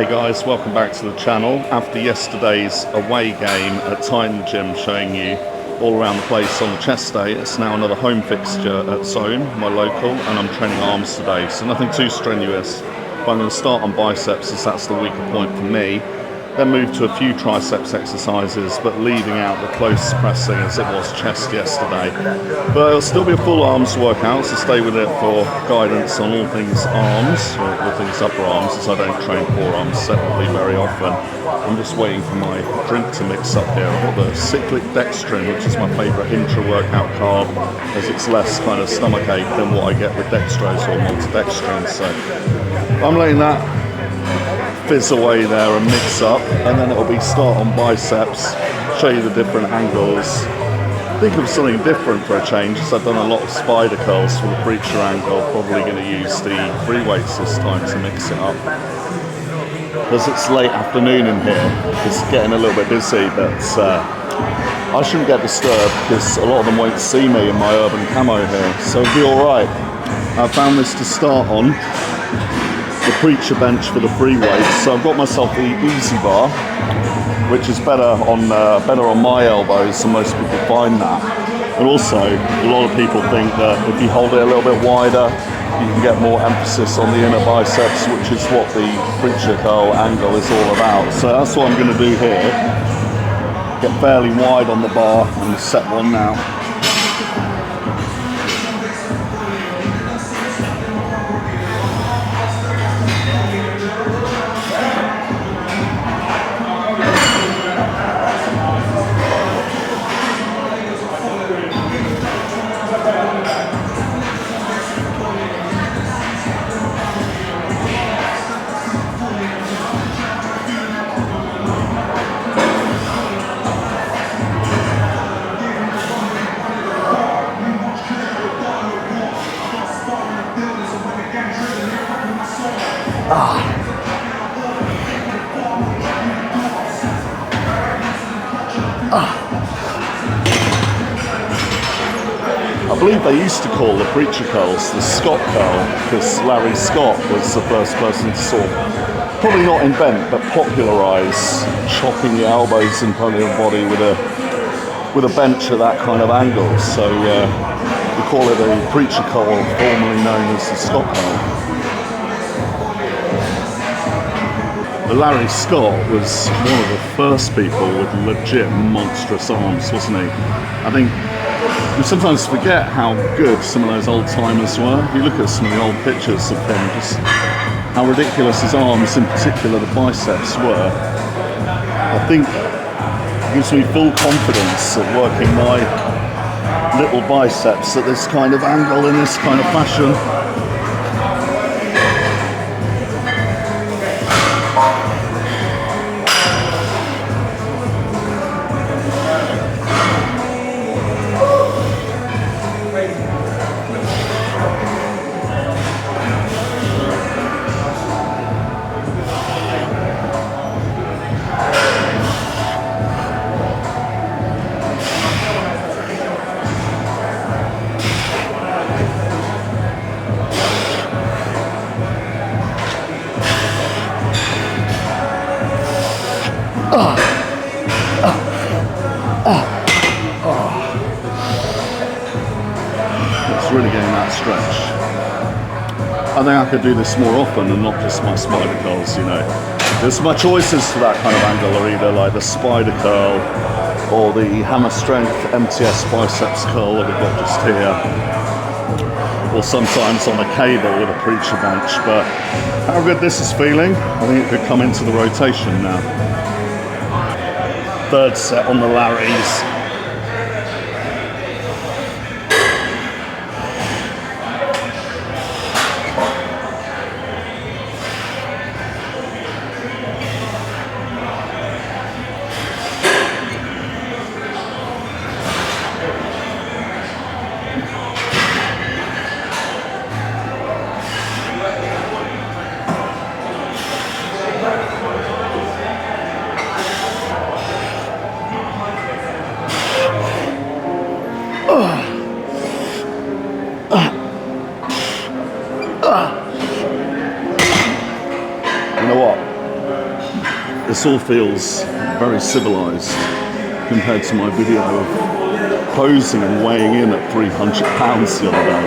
Hey guys, welcome back to the channel. After yesterday's away game at Titan Gym showing you all around the place on the chest day, it's now another home fixture at Zone, my local, and I'm training arms today, so nothing too strenuous. But I'm going to start on biceps as that's the weaker point for me, then move to a few triceps exercises, but leaving out the close pressing as it was chest yesterday. But it'll still be a full arms workout, so stay with it for guidance on all things arms, or all things upper arms, as I don't train forearms separately very often. I'm just waiting for my drink to mix up here. I've got the cyclic dextrin, which is my favourite intra-workout carb, as it's less kind of stomach ache than what I get with dextrose or maltodextrin. So I'm letting that fizz away there and mix up, and then it'll be start on biceps, show you the different angles. Think of something different for a change, because I've done a lot of spider curls for the preacher angle. Probably going to use the free weights this time to mix it up. Because it's late afternoon in here, it's getting a little bit busy, but I shouldn't get disturbed because a lot of them won't see me in my urban camo here, so it'll be alright. I found this to start on, the preacher bench for the free weights, so I've got myself the easy bar, which is better on my elbows, and most people find that. And also, a lot of people think that if you hold it a little bit wider, you can get more emphasis on the inner biceps, which is what the preacher curl angle is all about. So that's what I'm going to do here. Get fairly wide on the bar and set one now. I believe they used to call the preacher curls the Scott curl, because Larry Scott was the first person to sort of, probably not invent, but popularise chopping your elbows in front of your body with a bench at that kind of angle. So we call it a preacher curl, formerly known as the Scott curl. But Larry Scott was one of the first people with legit monstrous arms, wasn't he? I think we sometimes forget how good some of those old timers were. You look at some of the old pictures of him, just how ridiculous his arms, in particular the biceps, were. I think it gives me full confidence of working my little biceps at this kind of angle in this kind of fashion. It's really getting that stretch. I think I could do this more often and not just my spider curls, you know. There's my choices for that kind of angle are either like the spider curl or the hammer strength MTS biceps curl that we've got just here, or sometimes on a cable with a preacher bench. But how good this is feeling, I think it could come into the rotation now. Third set on the Larrys. this all feels very civilized compared to my video of posing and weighing in at 300 pounds the other day.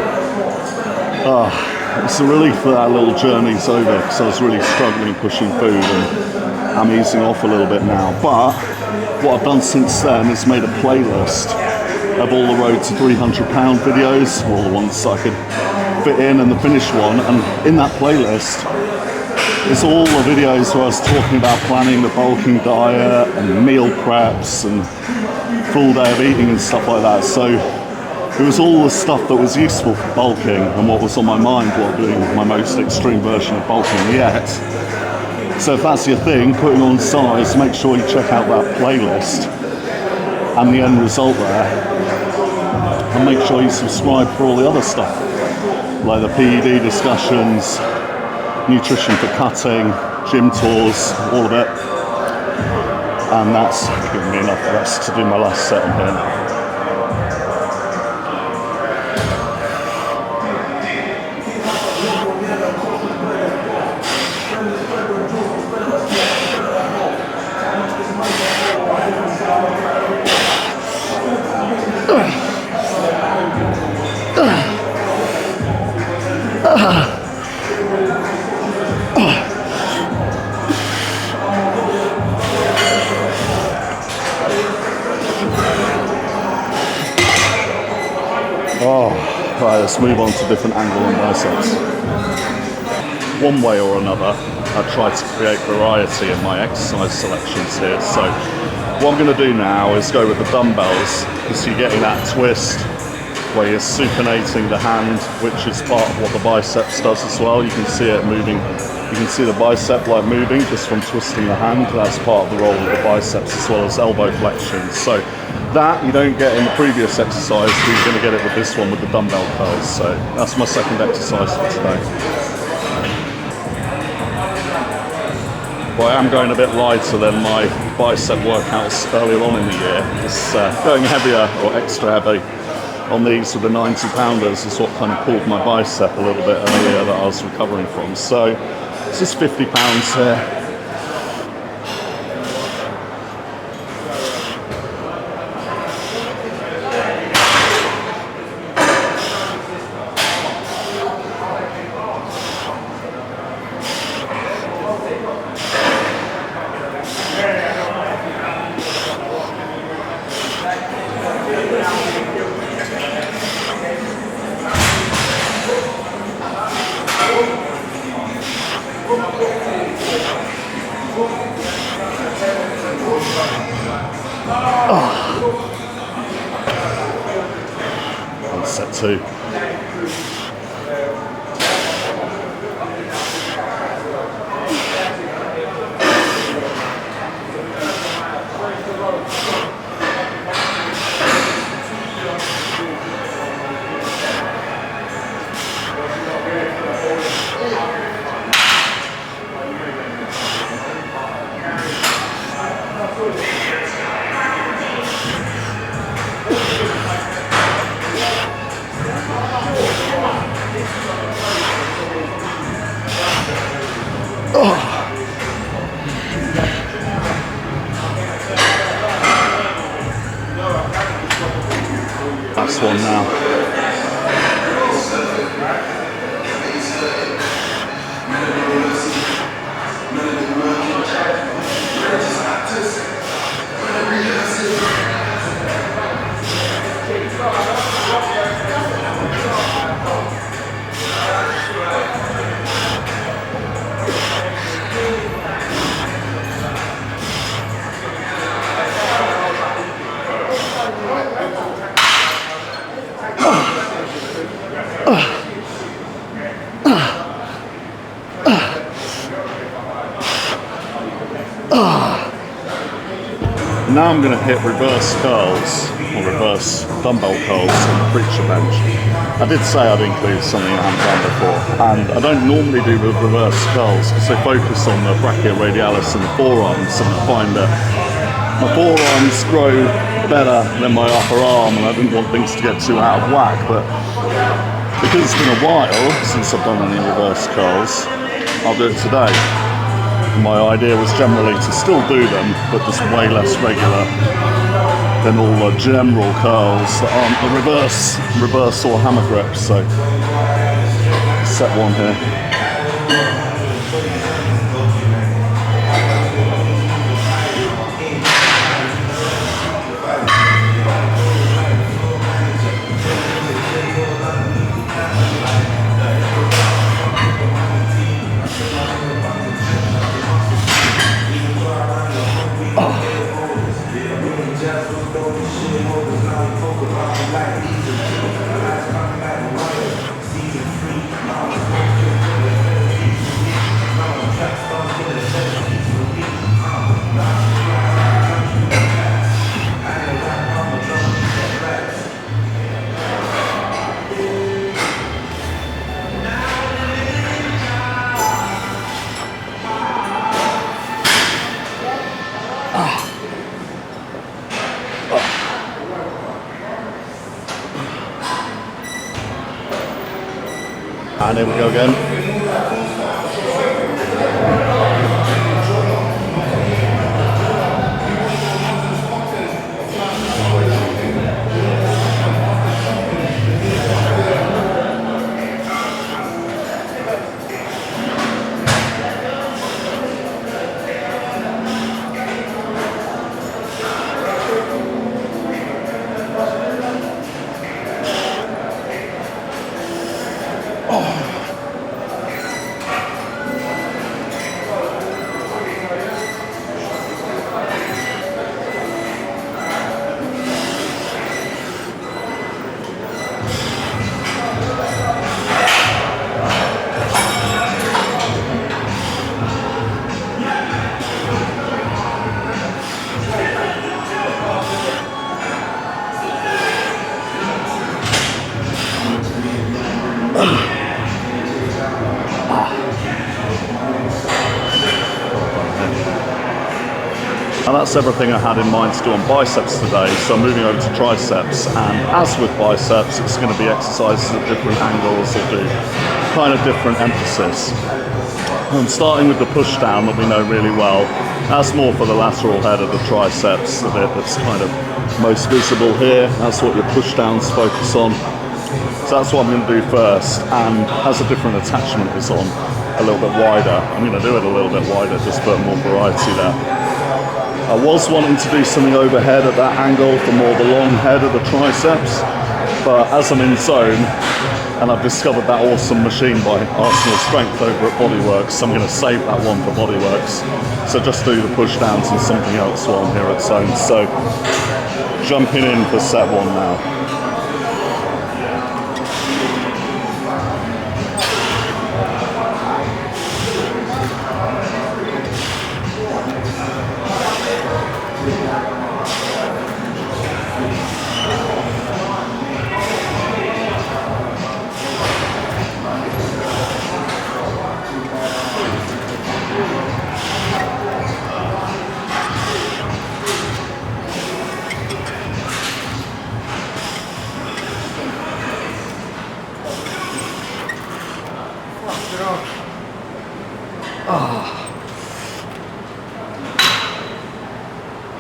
It's a relief that that little journey's over, because I was really struggling pushing food, and I'm easing off a little bit now. But what I've done since then is made a playlist of all the road to 300 pound videos, all the ones I could fit in, and the finished one. And in that playlist is all the videos where I was talking about planning the bulking diet and meal preps and full day of eating and stuff like that. So it was all the stuff that was useful for bulking and what was on my mind while doing my most extreme version of bulking yet. So if that's your thing, putting on size, make sure you check out that playlist and the end result there. And make sure you subscribe for all the other stuff, like the PED discussions, nutrition for cutting, gym tours, all of it. And that's giving me enough rest to do my last set on here. Right, let's move on to different angle on biceps. One way or another, I try to create variety in my exercise selections here. So what I'm going to do now is go with the dumbbells, because you're getting that twist where you're supinating the hand, which is part of what the biceps does as well. You can see it moving. You can see the bicep like moving just from twisting the hand. That's part of the role of the biceps, as well as elbow flexion. So that you don't get in the previous exercise, but you're going to get it with this one with the dumbbell curls. So that's my second exercise for today. Well, I am going a bit lighter than my bicep workouts earlier on in the year. It's going heavier or extra heavy on these with the 90 pounders is what kind of pulled my bicep a little bit earlier that I was recovering from. So it's just 50 pounds here. On set 2. Last one now. Now I'm going to hit reverse curls, or reverse dumbbell curls on the preacher bench. I did say I'd include something I haven't done before, and I don't normally do the reverse curls because they focus on the brachioradialis and the forearms, and I find that my forearms grow better than my upper arm, and I didn't want things to get too out of whack. But because it's been a while since I've done any reverse curls, I'll do it today. My idea was generally to still do them, but just way less regular than all the general curls that aren't the reverse or hammer grips. So set one here. And here we go again. And that's everything I had in mind to do on biceps today, so I'm moving over to triceps, and as with biceps, it's going to be exercises at different angles or do kind of different emphasis. I'm starting with the push down that we know really well. That's more for the lateral head of the triceps, the bit that's kind of most visible here. That's what your push downs focus on. So that's what I'm going to do first, and as a different attachment is on a little bit wider, I'm going to do it a little bit wider just for more variety there. I was wanting to do something overhead at that angle for more the long head of the triceps, but as I'm in zone, and I've discovered that awesome machine by Arsenal Strength over at Bodyworks, I'm going to save that one for Bodyworks. So just do the push downs and something else while I'm here at zone. So jumping in for set one now.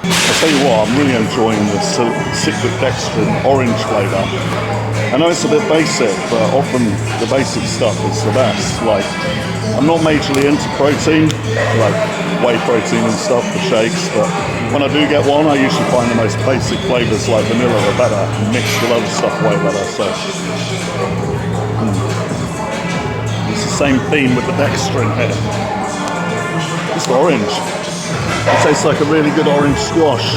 I'll tell you what, I'm really enjoying the cyclic dextrin orange flavour. I know it's a bit basic, but often the basic stuff is the best. Like, I'm not majorly into protein, like whey protein and stuff for shakes, but when I do get one, I usually find the most basic flavours like vanilla are better, mixed with other stuff way better. So it's the same theme with the dextrin here. It's orange. It tastes like a really good orange squash.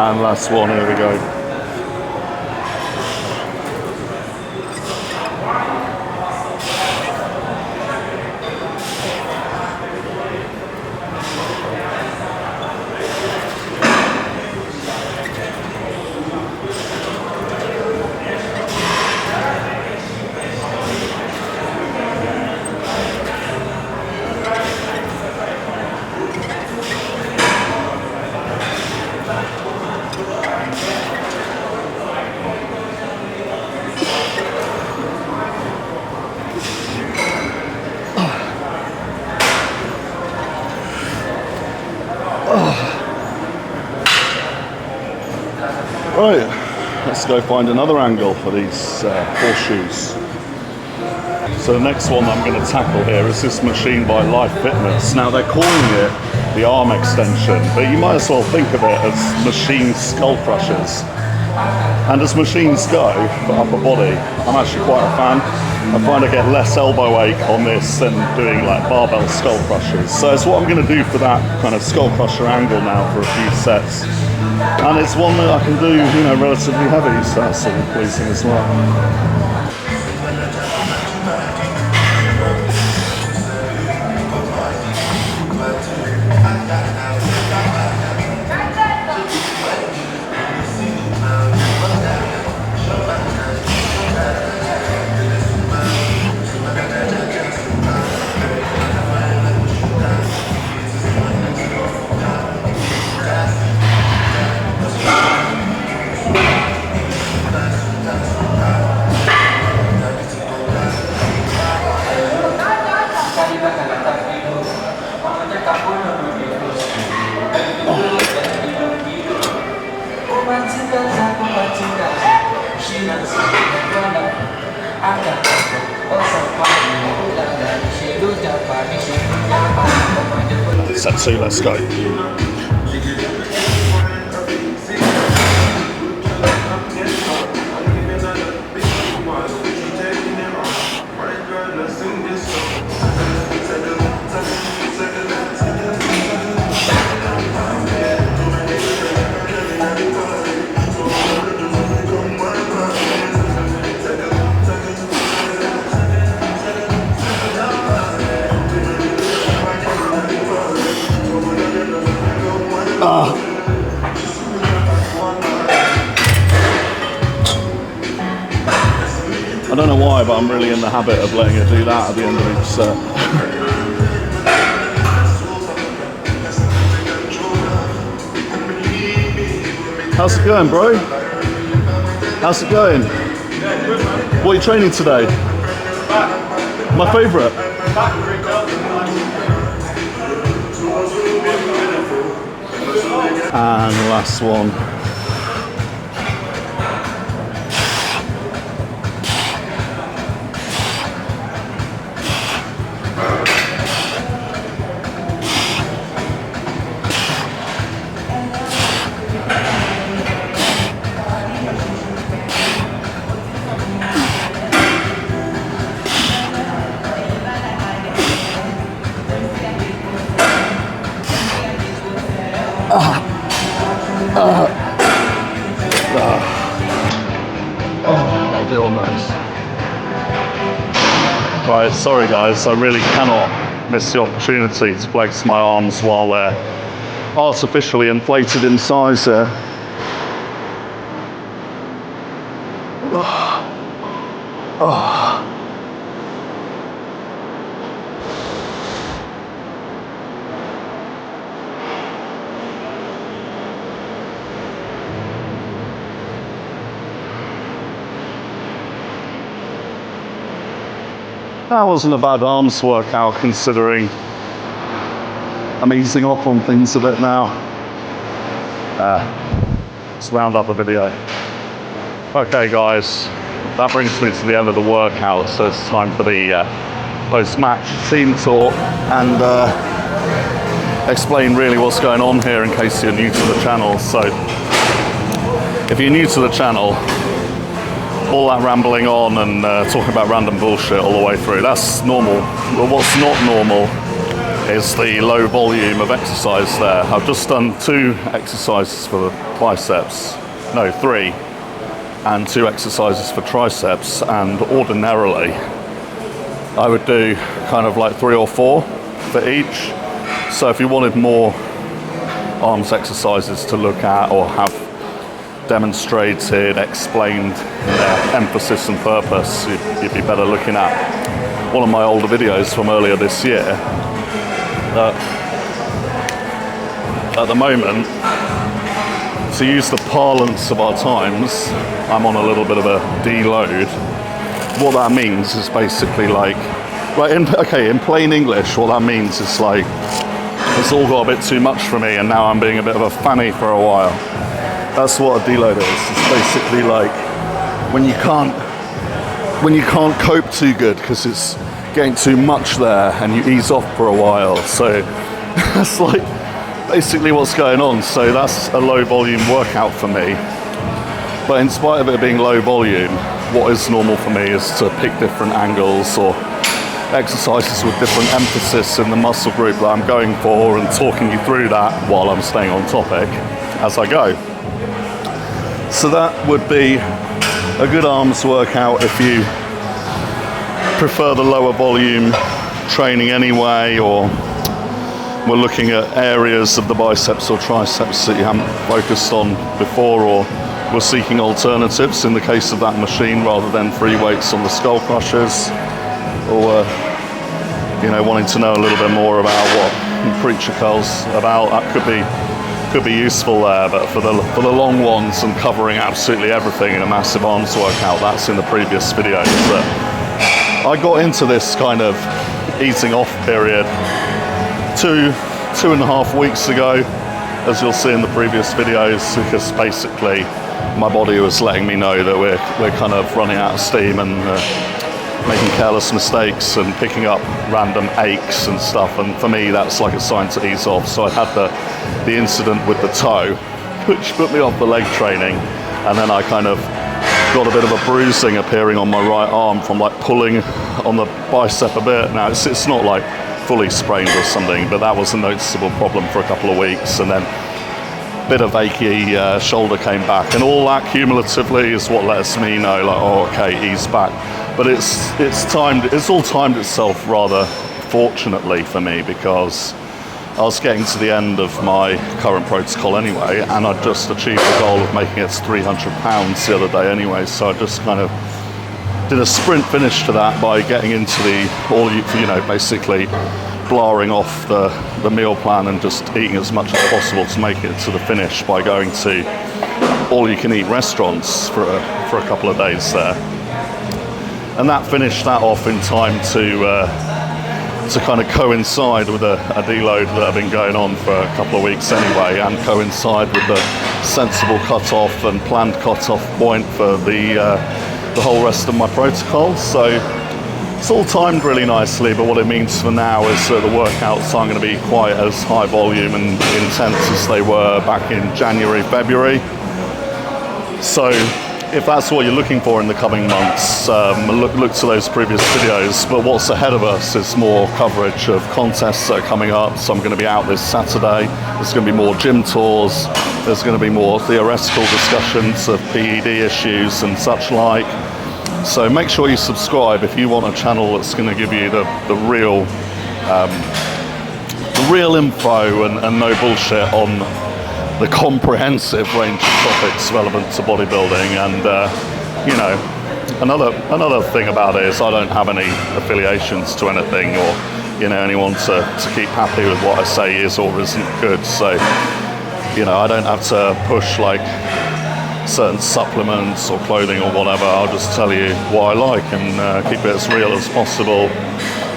And last one, here we go. Right, let's go find another angle for these horseshoes. So the next one I'm going to tackle here is this machine by Life Fitness. Now they're calling it the arm extension, but you might as well think of it as machine skull crushers. And as machines go for upper body, I'm actually quite a fan. I find I get less elbow ache on this than doing like barbell skull crushers. So it's what I'm going to do for that kind of skull crusher angle now for a few sets. And it's one that I can do, you know, relatively heavy, so that's sort of pleasing as well. Set 2, let's go. I don't know why, but I'm really in the habit of letting her do that at the end of each set. How's it going, bro? How's it going? What are you training today? My favourite. And the last one. I'll do on those. Right, sorry guys, I really cannot miss the opportunity to flex my arms while they're artificially inflated in size here. That wasn't a bad arms workout considering I'm easing off on things a bit now. Let's round up the video. Okay guys, that brings me to the end of the workout, so it's time for the post-match team talk and explain really what's going on here in case you're new to the channel. So if you're new to the channel, all that rambling on and talking about random bullshit all the way through, that's normal. But what's not normal is the low volume of exercise there. I've just done 2 exercises for the biceps, no 3, and 2 exercises for triceps, and ordinarily I would do kind of like 3 or 4 for each. So if you wanted more arms exercises to look at or have demonstrated, explained emphasis and purpose, you'd be better looking at one of my older videos from earlier this year. At the moment, to use the parlance of our times, I'm on a little bit of a deload. What that means is basically like, right, in plain English, what that means is like, it's all got a bit too much for me and now I'm being a bit of a fanny for a while. That's what a deload is. It's basically like when you can't cope too good because it's getting too much there and you ease off for a while. So that's like basically what's going on. So that's a low volume workout for me. But in spite of it being low volume, what is normal for me is to pick different angles or exercises with different emphasis in the muscle group that I'm going for and talking you through that while I'm staying on topic as I go. So that would be a good arms workout if you prefer the lower volume training anyway, or we're looking at areas of the biceps or triceps that you haven't focused on before, or we're seeking alternatives in the case of that machine rather than free weights on the skull crushers, or wanting to know a little bit more about what preacher curls about. That could be useful there, but for the long ones and covering absolutely everything in a massive arms workout, that's in the previous videos. But I got into this kind of easing off period 2.5 weeks ago, as you'll see in the previous videos, because basically my body was letting me know that we're kind of running out of steam and making careless mistakes and picking up random aches and stuff, and for me that's like a sign to ease off. So I had the incident with the toe, which put me off the leg training, and then I kind of got a bit of a bruising appearing on my right arm from like pulling on the bicep a bit. Now it's not like fully sprained or something, but that was a noticeable problem for a couple of weeks, and then a bit of achy shoulder came back, and all that cumulatively is what lets me know like, oh okay, ease back. But it's all timed itself rather fortunately for me, because I was getting to the end of my current protocol anyway, and I just achieved the goal of making it to 300 pounds the other day anyway. So I just kind of did a sprint finish to that by getting into basically blaring off the meal plan and just eating as much as possible to make it to the finish by going to all-you-can-eat restaurants for a couple of days there. And that finished that off in time to kind of coincide with a deload that had been going on for a couple of weeks anyway, and coincide with the sensible cut-off and planned cut-off point for the whole rest of my protocol. So it's all timed really nicely, but what it means for now is that the workouts aren't going to be quite as high volume and intense as they were back in January, February. So if that's what you're looking for in the coming months, look to those previous videos. But what's ahead of us is more coverage of contests that are coming up. So I'm going to be out this Saturday. There's going to be more gym tours. There's going to be more theoretical discussions of PED issues and such like. So make sure you subscribe if you want a channel that's going to give you the real info and no bullshit on the comprehensive range of topics relevant to bodybuilding. And another thing about it is I don't have any affiliations to anything, or anyone to keep happy with what I say is or isn't good. So I don't have to push like certain supplements or clothing or whatever. I'll just tell you what I like and keep it as real as possible,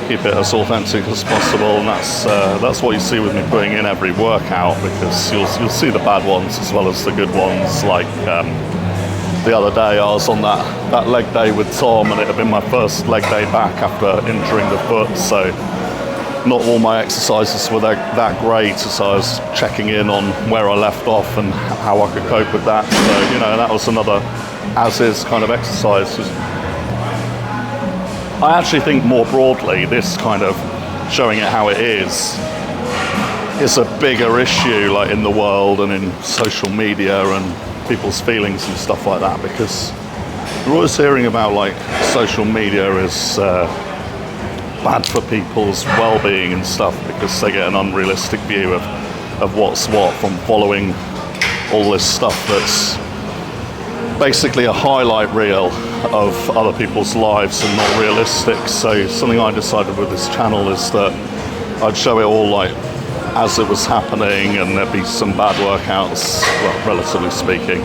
keep it as authentic as possible, and that's what you see with me putting in every workout, because you'll see the bad ones as well as the good ones. Like the other day I was on that leg day with Tom, and it had been my first leg day back after injuring the foot, so not all my exercises were that great, so I was checking in on where I left off and how I could cope with that. So that was another as-is kind of exercise. I actually think more broadly this kind of showing it how it is. It's a bigger issue, like in the world and in social media and people's feelings and stuff like that, because we're always hearing about like social media is bad for people's well-being and stuff, because they get an unrealistic view of what's what from following all this stuff that's basically a highlight reel of other people's lives and not realistic. So something I decided with this channel is that I'd show it all like as it was happening, and there'd be some bad workouts, well, relatively speaking,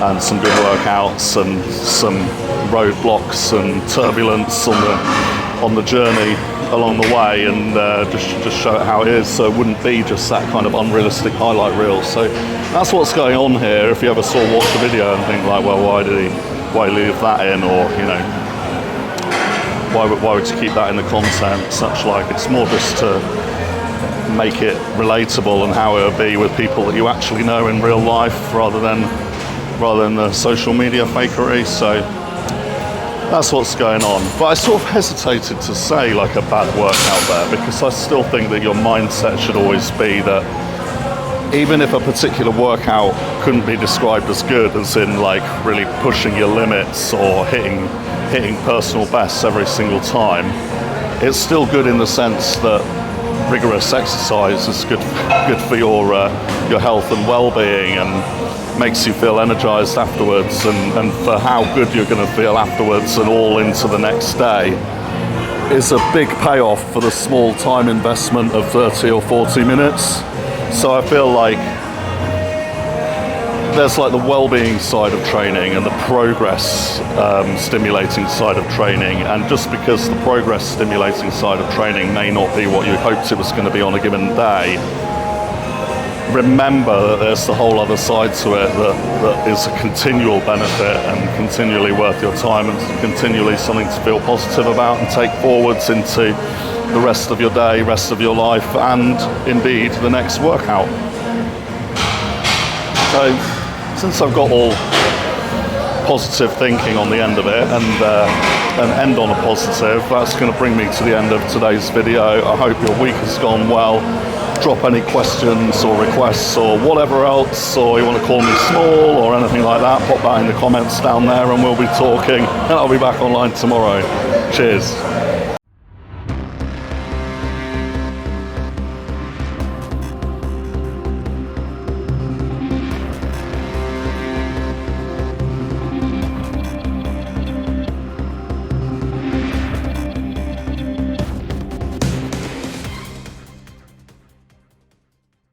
and some good workouts and some roadblocks and turbulence on the journey along the way, and just show it how it is, so it wouldn't be just that kind of unrealistic highlight reel. So that's what's going on here. If you ever watch the video and think like, well, why leave that in, or you know, why would you keep that in the content, such like, it's more just to make it relatable and how it would be with people that you actually know in real life, rather than the social media fakery. So that's what's going on. But I sort of hesitated to say like a bad workout there, because I still think that your mindset should always be that even if a particular workout couldn't be described as good, as in like really pushing your limits or hitting personal bests every single time, it's still good in the sense that rigorous exercise is good for your health and well-being, and makes you feel energized afterwards, and for how good you're going to feel afterwards and all into the next day is a big payoff for the small time investment of 30 or 40 minutes. So I feel like there's like the well-being side of training and the progress stimulating side of training, and just because the progress stimulating side of training may not be what you hoped it was going to be on a given day, remember that there's the whole other side to it that is a continual benefit and continually worth your time, and continually something to feel positive about and take forwards into the rest of your day, rest of your life, and indeed the next workout. So since I've got all positive thinking on the end of it, and end on a positive, that's going to bring me to the end of today's video. I hope your week has gone well. Drop any questions or requests or whatever else, or you want to call me small or anything like that, pop that in the comments down there and we'll be talking, and I'll be back online tomorrow. Cheers.